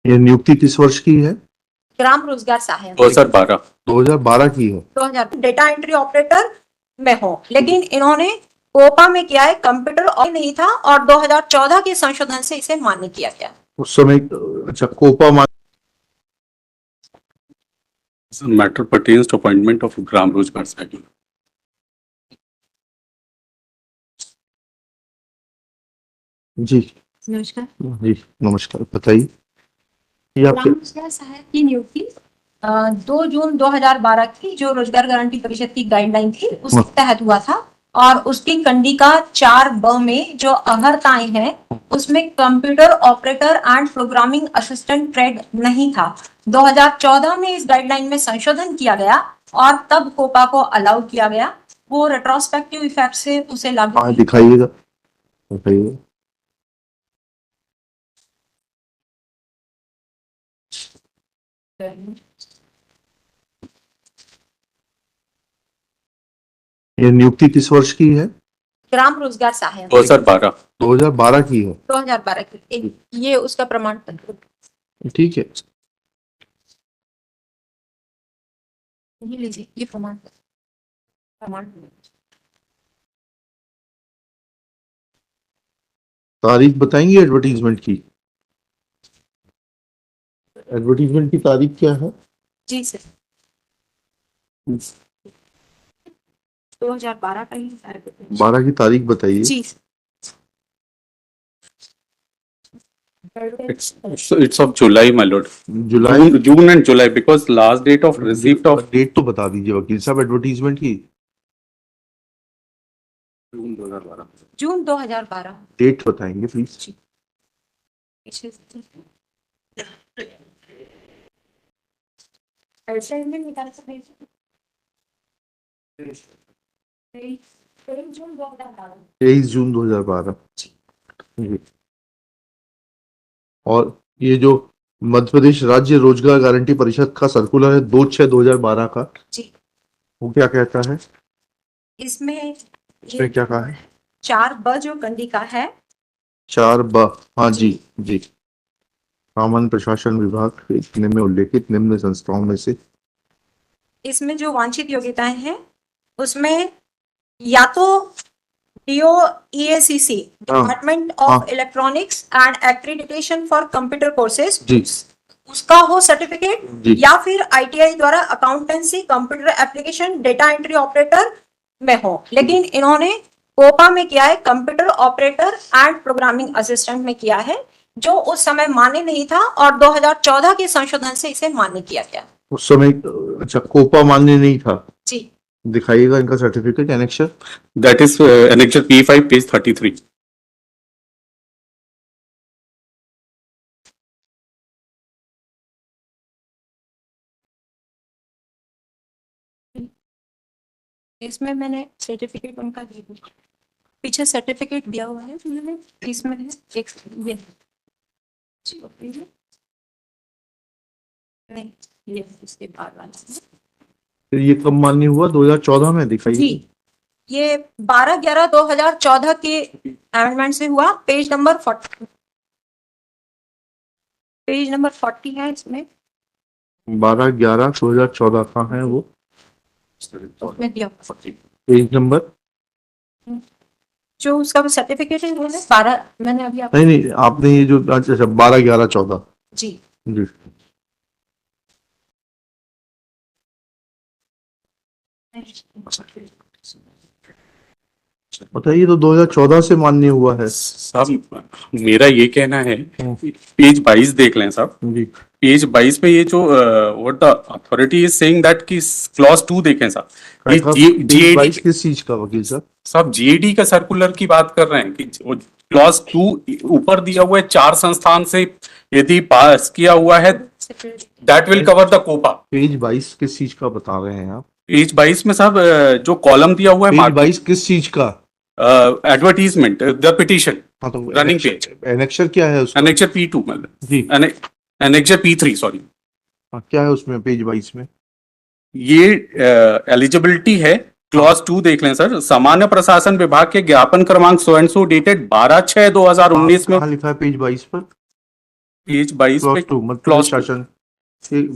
ये नियुक्ति किस वर्ष की है? ग्राम रोजगार सहायक 2012। 2012 की है। 2000 डेटा एंट्री ऑपरेटर में हो, लेकिन इन्होंने कोपा में किया है, कंप्यूटर और नहीं था, और 2014 के संशोधन से इसे मान्य किया गया। उस समय अच्छा COPA matter pertains to appointment of ग्राम रोजगार सहायक। जी नमस्कार जी नमस्कार, बताइए। ये ग्राम आपके रोजगार सहायक की नियुक्ति 2 जून 2012 की जो रोजगार गारंटी परिषद की गाइडलाइन थी उसके तहत हुआ था, और उसकी कंडिका 4(ब) में जो अहर्ताएं हैं उसमें computer operator and programming assistant trade नहीं था। 2014 में इस गाइडलाइन में संशोधन किया गया और तब कोपा को अलाउ किया गया। वो रेट्रोस्पेक्टिव इफेक्ट से उसे लागू दिखाइएगा, बताइए। ये नियुक्ति किस वर्ष की है? ग्राम रोजगार सहायक 2012। 2012 की है। 2012 की। ये उसका प्रमाण पत्र, ठीक है। ये लीजिए, ये प्रमाण तारीख बताएंगे एडवर्टीजमेंट की? एडवर्टीजमेंट की तारीख क्या है? जी सर, 2012 का ही 12 की तारीख बताइए। जी। It's of July, my lord. जुलाई। June and July, because last date of receipt of date तो बता दीजिए वकील साहब एडवर्टीजमेंट की। जून 2012। डेट बताएंगे प्लीज। असाइनमेंट निकाल सकते हैं। 23 जून 2012। 23 जून 2012। जी। और ये जो मध्य प्रदेश राज्य रोजगार गारंटी परिषद का सर्कुलर है 2/6/2012 का, जी, वो क्या कहता है? इसमें क्या कहा है? 4(ब) जो कंडिका है, 4(ब), हाँ जी जी। सामान्य प्रशासन विभाग के निम्न में उल्लेखित निम्न संस्थाओं में से इसमें जो वांछित योग्यताएं हैं उसमें या तो DO EACC department of electronics and accreditation for computer courses जी उसका हो सर्टिफिकेट, जी। या फिर ITI द्वारा accountancy computer application data entry operator में हो, लेकिन इन्होंने कोपा में किया है, computer operator and programming assistant में किया है, जो उस समय मान्य नहीं था, और 2014 के संशोधन से इसे मान्य किया गया। उस समय अच्छा कोपा मान्य नहीं था। जी, दिखाइएगा इनका certificate annexure. that is annexure P5 page 33. इसमें मैंने सर्टिफिकेट उनका दे दिया, पीछे सर्टिफिकेट दिया हुआ है उन्होंने, इसमें है एक ये नहीं, ये इसके बाद वाला। ये कब मान्य हुआ? 2014 में। दिखाइए। जी, ये 12/11/2014 के अमेंडमेंट से हुआ। पेज नंबर 40 है इसमें। 12/11/2014 का है वो, उसमें दिया पेज नंबर। जो उसका सर्टिफिकेट है वो है 12। मैंने अभी नहीं नहीं, आपने ये जो अच्छा 12/11/14 जी जी। बताइए, तो 2014 से मान्य हुआ है साहब मेरा ये कहना है, पेज 22 देख लें साहब जी। पेज 22 पे ये जो what the authority is saying that की क्लॉज 2 देखें साहब, ये GAD किस चीज का वकील साहब? साहब GAD का सर्कुलर की बात कर रहे हैं कि क्लॉज 2 ऊपर दिया हुआ है 4 संस्थान से यदि पास किया हुआ है that will cover the COPA. Page 22 किस चीज का बता रहे हैं आप? पेज 22 में साहब जो कॉलम दिया हुआ है पेज 22 किस चीज का? एडवर्टीजमेंट द पिटीशन हाँ, तो रनिंग पेज। एनेक्चर क्या है उसका? एनेक्चर P2 मतलब जी। Annexure P3 sorry. हाँ, क्या है उसमें पेज 22 में? ये एलिजिबिलिटी है, क्लॉज 2 देख लें सर। सामान्य प्रशासन विभाग के ज्ञापन क्रमांक सो एंड सो डेटेड 12/6/2019 में लिखा है पेज 22 पर। पेज 22 पे क्लॉज 2 मध्य क्लॉज प्रदेश शासन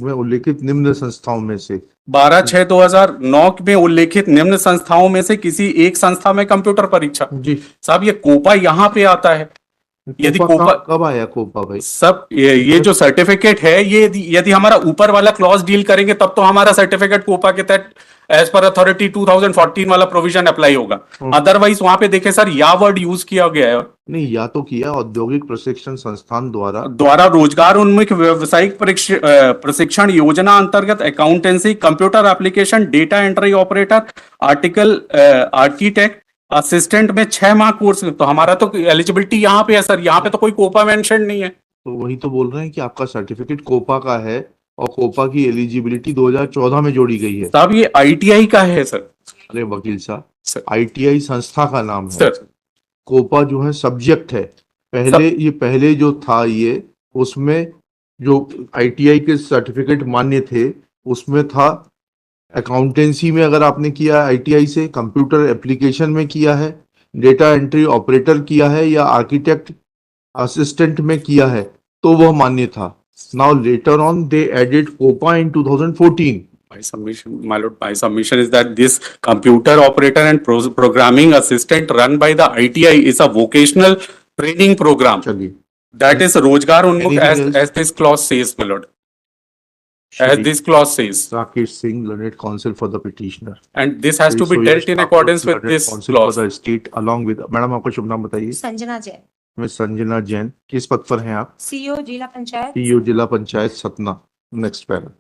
में उल्लेखित निम्न संस्थाओं में से 12/6/2009 में उल्लेखित निम्न संस्थाओं में से किसी एक संस्था में कंप्यूटर परीक्षा। जी साहब ये कोपा यहाँ पे आता है। यदि कोपा कोपा कब आया कोपा भाई? सब ये जो सर्टिफिकेट है ये यदि हमारा ऊपर वाला क्लॉज डील करेंगे तब तो हमारा सर्टिफिकेट कोपा के तहत एज पर अथॉरिटी 2014 वाला प्रोविजन अप्लाई होगा। अदरवाइज वहां पे देखे सर या वर्ड यूज किया गया है नहीं, या तो किया औद्योगिक प्रशिक्षण संस्थान द्वारा रोजगार उन्मुख व्यावसायिक प्रशिक्षण योजना अंतर्गत accountancy computer application data entry operator article architect assistant में 6 माह कोर्स। तो हमारा तो एलिजिबिलिटी यहाँ पे है सर, यहाँ पे तो कोई कोपा मेंशन नहीं है। तो वही तो बोल रहे हैं कि आपका सर्टिफिकेट कोपा का है और कोपा की एलिजिबिलिटी 2014 में जोड़ी गई है। साहब ये आईटीआई का है सर। अरे वकील सर। साहब, आईटीआई संस्था का नाम है, सर कोपा जो है सब्जेक्ट है। पहले जो था ये उसमें जो आईटीआई के सर्टिफिकेट मान्य थे उसमें था अकाउंटेंसी में, अगर आपने किया आईटीआई से, कंप्यूटर एप्लीकेशन में किया है, डेटा एंट्री ऑपरेटर किया है या आर्किटेक्ट असिस्टेंट में किया है तो वह मान्य था। Now later on they added COPA in 2014। My submission, my lord, my submission is that this computer operator and programming assistant run by the ITI is a vocational training program. चलिए, That is Rozgar Unmukh Anything else? as this clause says, my lord. As this clause says. Rakesh Singh, learned counsel for the petitioner. And this has to be dealt in accordance with this counsel clause. for the state along with, madam आपका शुभ नाम बताइए? Sanjana Jain, miss Sanjana Jain. किस पद पर हैं आप? CEO जिला panchayat. PO जिला panchayat Satna. Next para,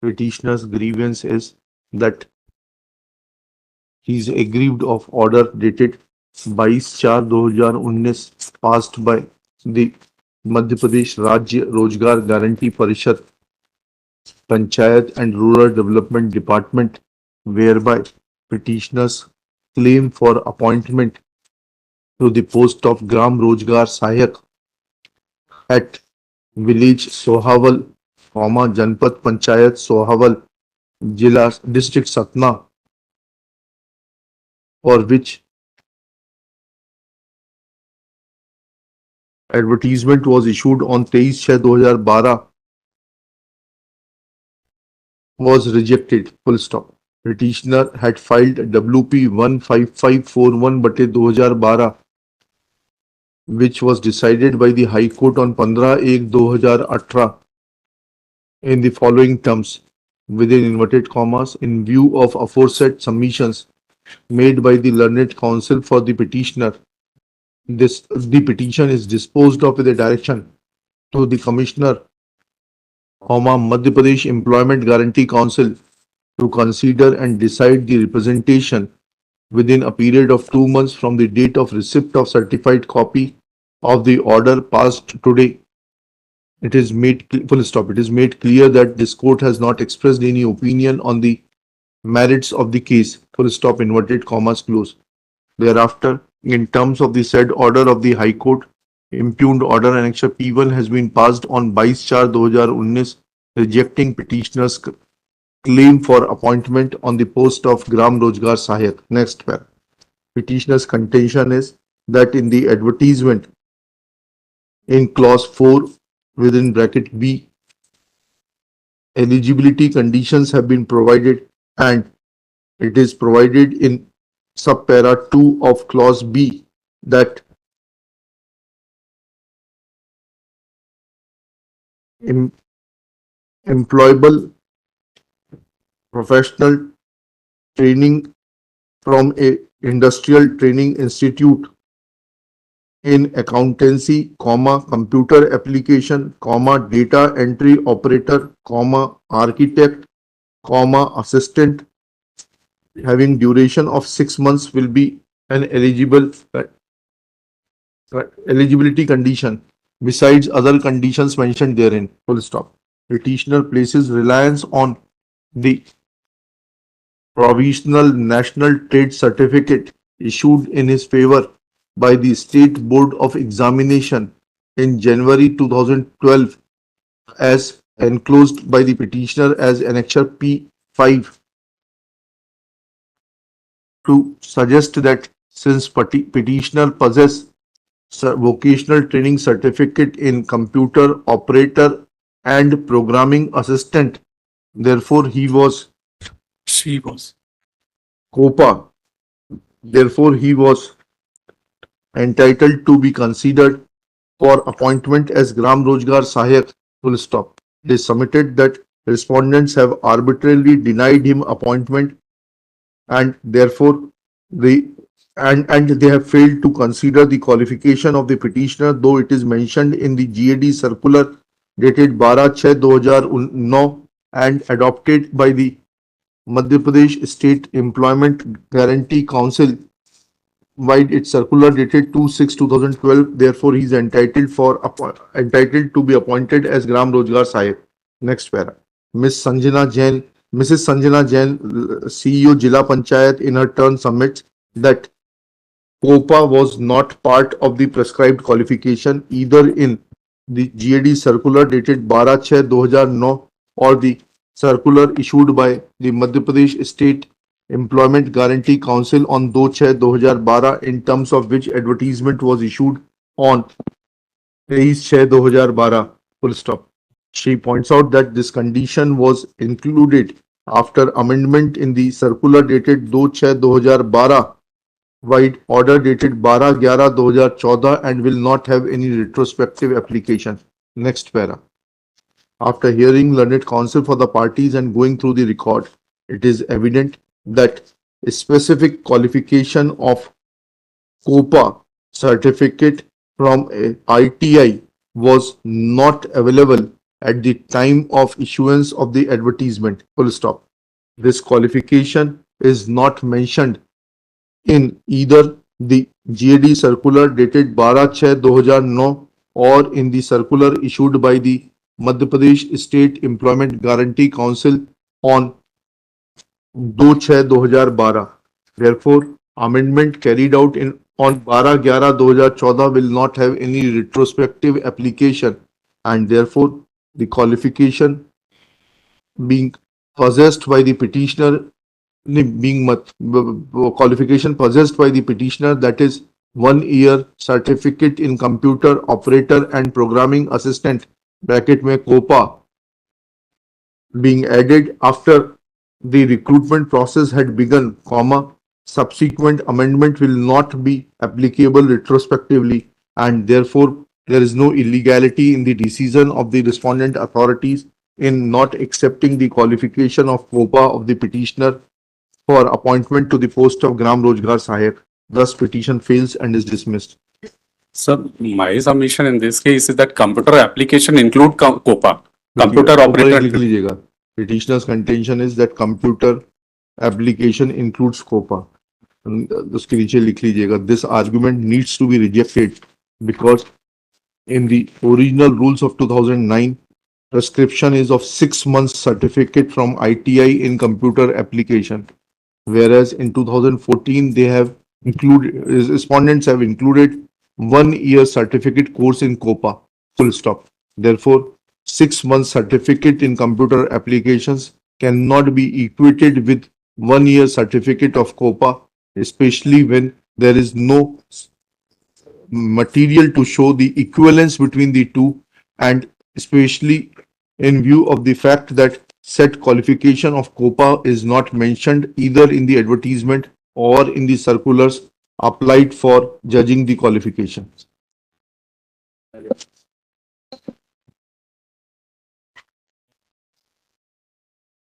petitioner's grievance is that he is aggrieved of order dated 22/4/2019 passed by the Madhya Pradesh Rajya Rozgar Guarantee Parishad Panchayat and Rural Development Department, whereby petitioners claim for appointment to the post of Gram Rozgar Sahayak at village Sohawal, जनपद पंचायत सोहावल, जिला district Satna, for which advertisement was issued on 23/6/2012 was rejected. Full stop. Petitioner had filed WP 15541/2012, which was decided by the High Court on 15/1/2018 in the following terms, within inverted commas, in view of aforesaid submissions made by the learned counsel for the petitioner, the petition is disposed of with a direction to the Commissioner, Madhya Pradesh Employment Guarantee Council to consider and decide the representation within a period of 2 months from the date of receipt of certified copy of the order passed today. It is made full stop. It is made clear that this court has not expressed any opinion on the merits of the case. Full stop. Inverted commas close. Thereafter, in terms of the said order of the High Court, impugned order annexure P1 has been passed on 22/4/2019, rejecting petitioner's claim for appointment on the post of Gram Rozgar Sahayak. Next paragraph. Petitioner's contention is that in the advertisement in clause 4 within bracket B, eligibility conditions have been provided and it is provided in subpara 2 of clause B that employable professional training from a industrial training institute in accountancy, computer application, data entry operator, architect, assistant having duration of 6 months will be an eligibility condition besides other conditions mentioned therein. Full stop. Petitioner places reliance on the provisional national trade certificate issued in his favor by the State Board of Examination in January 2012 as enclosed by the petitioner as Annexure P5 to suggest that since petitioner possesses vocational training certificate in computer operator and programming assistant. Therefore, he was She was. COPA. Therefore, he was entitled to be considered for appointment as Gram Rojgar Sahayak. Full stop. They submitted that respondents have arbitrarily denied him appointment and therefore they they have failed to consider the qualification of the petitioner, though it is mentioned in the GAD circular dated 12/6/2009 and adopted by the Madhya Pradesh State Employment Guarantee Council vide its circular dated 2/6/2012. Therefore, he is entitled to be appointed as Gram Rojgar Sahayak. Next para. Mrs. Sanjana Jain, CEO Jila Panchayat, in her turn submits that COPA was not part of the prescribed qualification either in the GAD circular dated 12/6/2009 or the circular issued by the Madhya Pradesh State Employment Guarantee Council on 2/6/2012, in terms of which advertisement was issued on 23/6/2012. Full stop. She points out that this condition was included after amendment in the circular dated 2/6/2012 wide order dated 12/11/2014 and will not have any retrospective application. Next para. After hearing learned counsel for the parties and going through the record, it is evident that a specific qualification of COPA certificate from a ITI was not available at the time of issuance of the advertisement. Full stop. This qualification is not mentioned in either the GAD circular dated 12/6/2009 or in the circular issued by the Madhya Pradesh State Employment Guarantee Council on 2/6/2012. Therefore, amendment carried out on 12/11/2014 will not have any retrospective application, and therefore the qualification being possessed by the petitioner, that is 1 year certificate in computer operator and programming assistant bracket में COPA being added after the recruitment process had begun, subsequent amendment will not be applicable retrospectively, and therefore there is no illegality in the decision of the respondent authorities in not accepting the qualification of COPA of the petitioner for appointment to the post of Gram Rojgar Sahayak. Thus, petition fails and is dismissed. Sir, my submission in this case is that computer application include COPA. Computer लिख operator. लीजिएगा. Petitioner's contention is that computer application includes COPA. उसके नीचे लिख लीजिएगा. This argument needs to be rejected because in the original rules of 2009, prescription is of 6 months certificate from ITI in computer application, whereas in 2014 they have included, respondents have included 1 year certificate course in COPA. Full stop. Therefore, 6 months certificate in computer applications cannot be equated with 1 year certificate of COPA, especially when there is no material to show the equivalence between the two, and especially in view of the fact that said qualification of COPA is not mentioned either in the advertisement or in the circulars applied for judging the qualifications.